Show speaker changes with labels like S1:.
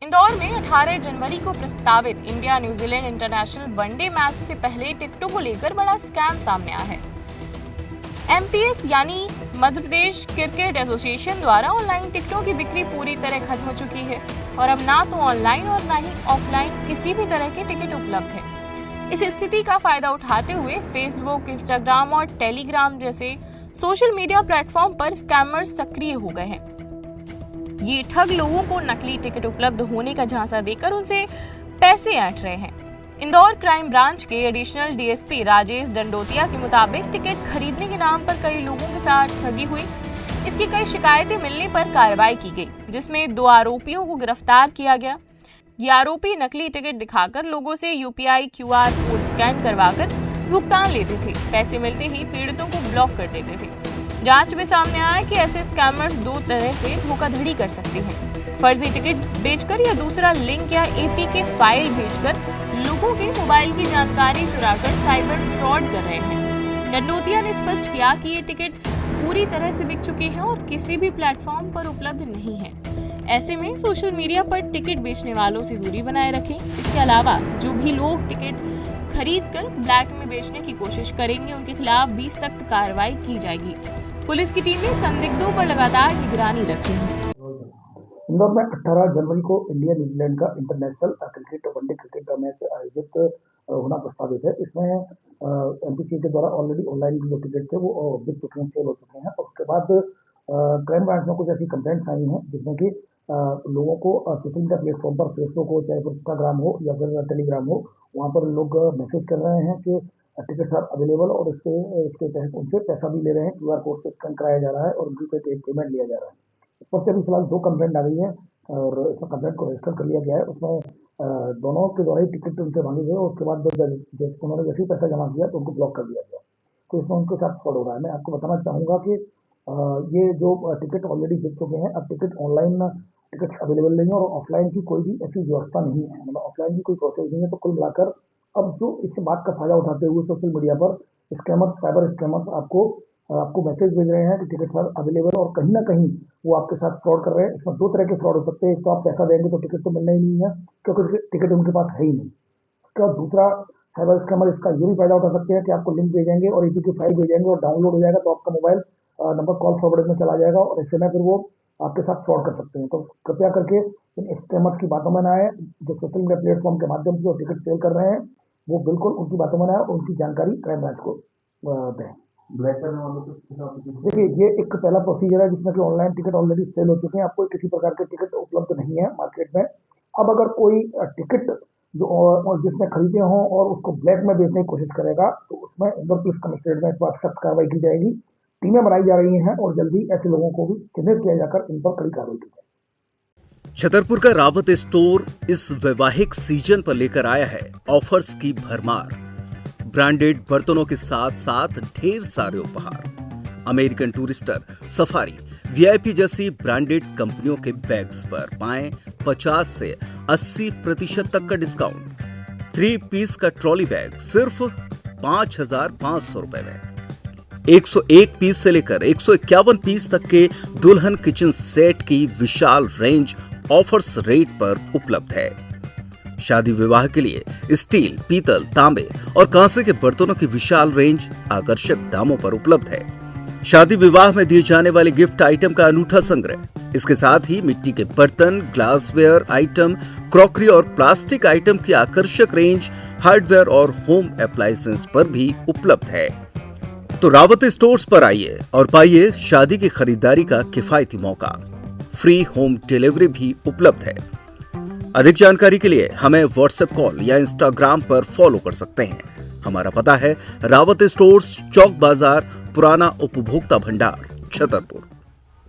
S1: इंदौर में 18 जनवरी को प्रस्तावित India New Zealand international one day match से पहले टिकटों को लेकर बड़ा स्कैम सामने आया है। एमपीएस यानी मध्य प्रदेश क्रिकेट एसोसिएशन द्वारा ऑनलाइन टिकटों की बिक्री पूरी तरह खत्म हो चुकी है और अब ना तो ऑनलाइन और ना ही ऑफलाइन किसी भी तरह के टिकट उपलब्ध है। इस स्थिति का फायदा उठाते हुए फेसबुक, इंस्टाग्राम और टेलीग्राम जैसे सोशल मीडिया प्लेटफॉर्म पर स्कैमर्स सक्रिय हो गए हैं। ये ठग लोगों को नकली टिकट उपलब्ध होने का झांसा देकर उनसे पैसे ऐंठ रहे हैं। इंदौर क्राइम ब्रांच के एडिशनल डीएसपी राजेश दंडोतिया के मुताबिक टिकट खरीदने के नाम पर कई लोगों के साथ ठगी हुई। इसकी कई शिकायतें मिलने पर कार्रवाई की गई, जिसमें 2 आरोपियों को गिरफ्तार किया गया। ये आरोपी नकली टिकट दिखाकर लोगों से यूपीआई क्यूआर कोड स्कैन करवाकर भुगतान लेते थे। पैसे मिलते ही पीड़ितों को ब्लॉक कर देते थे। जांच में सामने आया कि ऐसे स्कैमर्स 2 तरह से धोखाधड़ी कर सकते हैं। फर्जी टिकट बेचकर या दूसरा लिंक या एपीके फाइल भेजकर लोगों के मोबाइल की जानकारी चुराकर साइबर फ्रॉड कर रहे हैं। दंडोतिया ने स्पष्ट किया कि ये टिकट पूरी तरह से बिक चुके हैं और किसी भी प्लेटफॉर्म पर उपलब्ध नहीं है। ऐसे में सोशल मीडिया पर टिकट बेचने वालों से दूरी बनाए रखें। इसके अलावा जो भी लोग टिकट खरीद कर ब्लैक में बेचने की कोशिश करेंगे उनके खिलाफ भी सख्त कार्रवाई की जाएगी। पुलिस की टीम ने संदिग्धों पर लगातार निगरानी रखी है।
S2: इंदौर में 18 जनवरी को इंडिया न्यूजीलैंड का इंटरनेशनल क्रिकेट वनडे क्रिकेट का मैच आयोजित होना प्रस्तावित है। इसमें एमपीसी के द्वारा ऑलरेडी ऑनलाइन जो टिकट थे वो बिक चुके हैं, सेल हो चुके हैं। उसके बाद क्राइम ब्रांच में कुछ ऐसी कंप्लेंट्स आई हैं जिसमें कि लोगों को सोशल मीडिया प्लेटफॉर्म पर फेसबुक हो, चाहे इंस्टाग्राम हो या फिर टेलीग्राम हो, वहाँ पर लोग मैसेज कर रहे हैं कि टिकट्स आर अवेलेबल और इसके तहत उनसे पैसा भी ले रहे हैं। क्यूआर कोड से स्कैन कराया जा रहा है और उनकी पेमेंट लिया जा रहा है। इस पर से अभी फिलहाल 2 कंप्लेंट आ गई है और इसमें कंप्लेंट को रजिस्टर कर लिया गया है। उसमें दोनों के द्वारा ही टिकट उनसे मांगे गए और उसके बाद उन्होंने जैसे ही पैसा जमा किया तो उनको ब्लॉक कर दिया गया। तो इसमें उनके साथ फ्रॉड हो रहा है। मैं आपको बताना चाहूँगा कि ये जो टिकट ऑलरेडी बिक चुके हैं, अब टिकट ऑनलाइन टिकट अवेलेबल नहीं है और ऑफलाइन की कोई भी ऐसी व्यवस्था नहीं है, मतलब ऑफलाइन की कोई प्रोसेस नहीं है। तो कुल मिलाकर अब जो इस बात का फायदा उठाते हुए सोशल मीडिया पर स्कैमर्स, साइबर स्कैमर्स आपको मैसेज भेज रहे हैं कि टिकट सर अवेलेबल और कहीं ना कहीं वो आपके साथ फ्रॉड कर रहे हैं। इसमें 2 तरह के फ्रॉड हो सकते हैं। एक तो आप पैसा देंगे तो टिकट तो मिलना ही नहीं है क्योंकि टिकट उनके पास है ही नहीं। उसका दूसरा साइबर स्कैमर इसका ये भी फायदा उठा सकते हैं कि आपको लिंक भेजेंगे और एपीके फाइल भेजेंगे और डाउनलोड हो जाएगा तो आपका मोबाइल नंबर कॉल फॉरवर्ड में चला जाएगा और ऐसे में फिर वो आपके साथ फ्रॉड कर सकते हैं। तो कृपया करके इन स्कैमर्स की बातों में ना आए। जो सोशल मीडिया प्लेटफॉर्म के माध्यम से टिकट सेल कर रहे हैं वो बिल्कुल उनकी बातों में ना आए, उनकी जानकारी क्राइम ब्रांच को दें। देखिए, ये एक पहला प्रोसीजर है जिसमें कि ऑनलाइन टिकट ऑलरेडी सेल हो चुके हैं। आपको किसी प्रकार के टिकट उपलब्ध नहीं है मार्केट में। अब अगर कोई टिकट जो जिसने खरीदे हों और उसको ब्लैक में बेचने की कोशिश करेगा तो उसमें इंदौर पुलिस कमिश्नरेट में इस बार सख्त कार्रवाई की जाएगी। टीमें बनाई जा रही हैं और जल्दी ऐसे लोगों को भी चिन्हित किया जाकर इन पर कड़ी कार्रवाई की जाए।
S3: छतरपुर का रावत स्टोर इस वैवाहिक सीजन पर लेकर आया है ऑफर्स की भरमार। ब्रांडेड बर्तनों के साथ साथ ढेर सारे उपहार। अमेरिकन टूरिस्टर, सफारी, वीआईपी जैसी ब्रांडेड कंपनियों के बैग्स पर पाएं 50 से 80% तक का डिस्काउंट। 3 पीस का ट्रॉली बैग सिर्फ 5,500 रुपए में। 101 पीस से लेकर 151 पीस तक के दुल्हन किचन सेट की विशाल रेंज ऑफर्स रेट पर उपलब्ध है। शादी विवाह के लिए स्टील, पीतल, तांबे और कांसे के बर्तनों की विशाल रेंज आकर्षक दामों पर उपलब्ध है। शादी विवाह में दिए जाने वाले गिफ्ट आइटम का अनूठा संग्रह। इसके साथ ही मिट्टी के बर्तन, ग्लासवेयर आइटम, क्रॉकरी और प्लास्टिक आइटम की आकर्षक रेंज हार्डवेयर और होम अप्लायंसेस पर भी उपलब्ध है। तो रावत स्टोर्स पर आइए और पाइए शादी की खरीदारी का किफायती मौका। फ्री होम डिलीवरी भी उपलब्ध है। अधिक जानकारी के लिए हमें व्हाट्सएप कॉल या इंस्टाग्राम पर फॉलो कर सकते हैं। हमारा पता है रावत स्टोर्स, चौक बाजार, पुराना उपभोक्ता भंडार, छतरपुर।